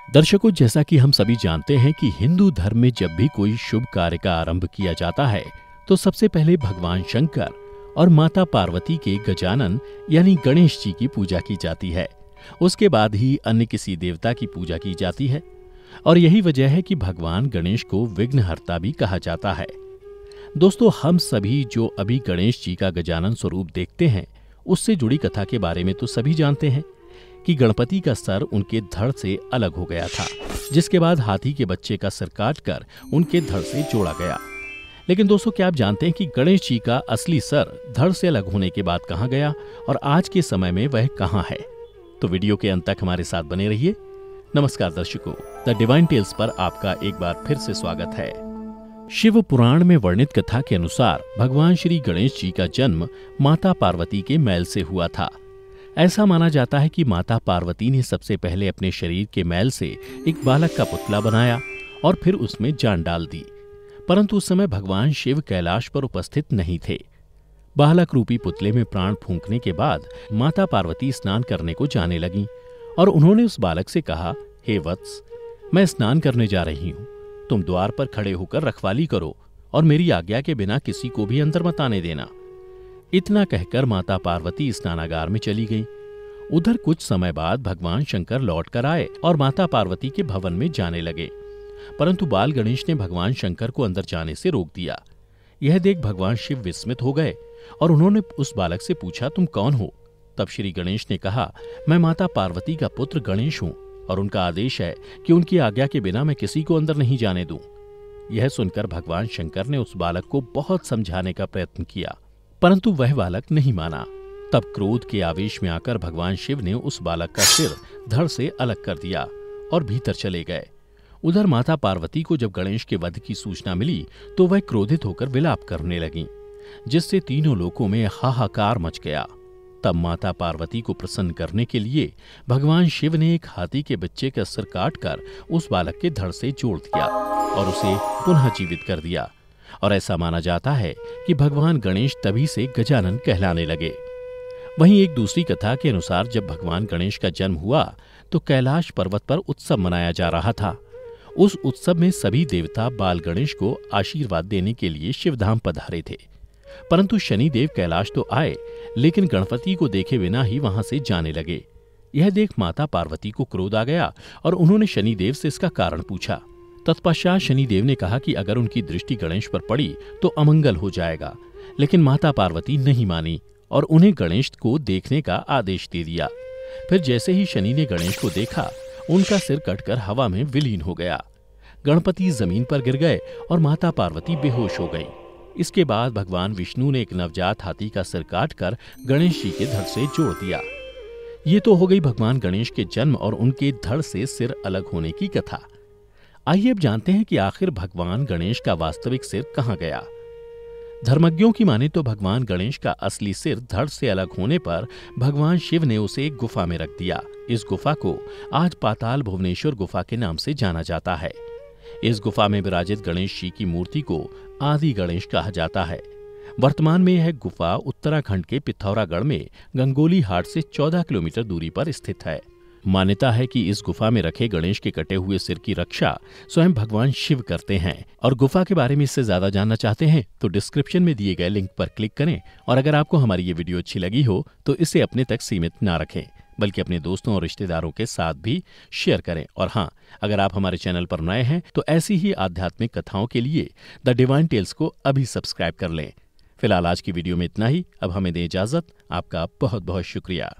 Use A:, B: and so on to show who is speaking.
A: दर्शकों, जैसा कि हम सभी जानते हैं कि हिंदू धर्म में जब भी कोई शुभ कार्य का आरंभ किया जाता है तो सबसे पहले भगवान शंकर और माता पार्वती के गजानन यानी गणेश जी की पूजा की जाती है। उसके बाद ही अन्य किसी देवता की पूजा की जाती है और यही वजह है कि भगवान गणेश को विघ्नहर्ता भी कहा जाता है। दोस्तों, हम सभी जो अभी गणेश जी का गजानन स्वरूप देखते हैं उससे जुड़ी कथा के बारे में तो सभी जानते हैं कि गणपति का सर उनके धड़ से अलग हो गया था, जिसके बाद हाथी के बच्चे का सिर काटकर उनके धड़ से जोड़ा गया। लेकिन दोस्तों, क्या आप जानते हैं कि गणेश जी का असली सर धड़ से अलग होने के बाद कहाँ गया और आज के समय में वह कहाँ है? तो वीडियो के अंत तक हमारे साथ बने रहिए। नमस्कार दर्शकों, द डिवाइन टेल्स पर आपका एक बार फिर से स्वागत है। शिव पुराण में वर्णित कथा के अनुसार भगवान श्री गणेश जी का जन्म माता पार्वती के मैल से हुआ था। ऐसा माना जाता है कि माता पार्वती ने सबसे पहले अपने शरीर के मैल से एक बालक का पुतला बनाया और फिर उसमें जान डाल दी। परंतु उस समय भगवान शिव कैलाश पर उपस्थित नहीं थे। बालक रूपी पुतले में प्राण फूंकने के बाद माता पार्वती स्नान करने को जाने लगीं और उन्होंने उस बालक से कहा, हे वत्स, मैं स्नान करने जा रही हूँ। तुम द्वार पर खड़े होकर रखवाली करो और मेरी आज्ञा के बिना किसी को भी अंदर मत आने देना। इतना कहकर माता पार्वती स्नानागार में चली गई। उधर कुछ समय बाद भगवान शंकर लौट कर आए और माता पार्वती के भवन में जाने लगे, परंतु बाल गणेश ने भगवान शंकर को अंदर जाने से रोक दिया। यह देख भगवान शिव विस्मित हो गए और उन्होंने उस बालक से पूछा, तुम कौन हो? तब श्री गणेश ने कहा, मैं माता पार्वती का पुत्र गणेश हूँ और उनका आदेश है कि उनकी आज्ञा के बिना मैं किसी को अंदर नहीं जाने दूं। यह सुनकर भगवान शंकर ने उस बालक को बहुत समझाने का प्रयत्न किया, परंतु वह बालक नहीं माना। तब क्रोध के आवेश में आकर भगवान शिव ने उस बालक का सिर धड़ से अलग कर दिया और भीतर चले गए। उधर माता पार्वती को जब गणेश के वध की सूचना मिली तो वह क्रोधित होकर विलाप करने लगीं, जिससे तीनों लोकों में हाहाकार मच गया। तब माता पार्वती को प्रसन्न करने के लिए भगवान शिव ने एक हाथी के बच्चे का सिर काटकर उस बालक के धड़ से जोड़ दिया और उसे पुनः जीवित कर दिया। और ऐसा माना जाता है कि भगवान गणेश तभी से गजानन कहलाने लगे। वहीं एक दूसरी कथा के अनुसार जब भगवान गणेश का जन्म हुआ तो कैलाश पर्वत पर उत्सव मनाया जा रहा था। उस उत्सव में सभी देवता बाल गणेश को आशीर्वाद देने के लिए शिवधाम पधारे थे, परंतु शनिदेव कैलाश तो आए लेकिन गणपति को देखे बिना ही वहां से जाने लगे। यह देख माता पार्वती को क्रोध आ गया और उन्होंने शनिदेव से इसका कारण पूछा। तत्पश्चात शनिदेव ने कहा कि अगर उनकी दृष्टि गणेश पर पड़ी तो अमंगल हो जाएगा, लेकिन माता पार्वती नहीं मानी और उन्हें गणेश को देखने का आदेश दे दिया। फिर जैसे ही शनि ने गणेश को देखा, उनका सिर कटकर हवा में विलीन हो गया। गणपति जमीन पर गिर गए और माता पार्वती बेहोश हो गई। इसके बाद भगवान विष्णु ने एक नवजात हाथी का सिर काटकर गणेश जी के धड़ से जोड़ दिया। ये तो हो गई भगवान गणेश के जन्म और उनके धड़ से सिर अलग होने की कथा। आइए अब जानते हैं कि आखिर भगवान गणेश का वास्तविक सिर कहाँ गया। धर्मज्ञों की माने तो भगवान गणेश का असली सिर धड़ से अलग होने पर भगवान शिव ने उसे एक गुफा में रख दिया। इस गुफा को आज पाताल भुवनेश्वर गुफा के नाम से जाना जाता है। इस गुफा में विराजित गणेश जी की मूर्ति को आदि गणेश कहा जाता है। वर्तमान में यह गुफा उत्तराखंड के पिथौरागढ़ में गंगोली हाट से 14 किलोमीटर दूरी पर स्थित है। मान्यता है कि इस गुफा में रखे गणेश के कटे हुए सिर की रक्षा स्वयं भगवान शिव करते हैं। और गुफा के बारे में इससे ज्यादा जानना चाहते हैं तो डिस्क्रिप्शन में दिए गए लिंक पर क्लिक करें। और अगर आपको हमारी ये वीडियो अच्छी लगी हो तो इसे अपने तक सीमित ना रखें, बल्कि अपने दोस्तों और रिश्तेदारों के साथ भी शेयर करें। और हाँ, अगर आप हमारे चैनल पर नए हैं तो ऐसी ही आध्यात्मिक कथाओं के लिए द डिवाइन टेल्स को अभी सब्सक्राइब कर लें। फिलहाल आज की वीडियो में इतना ही। अब हमें दें इजाजत। आपका बहुत बहुत शुक्रिया।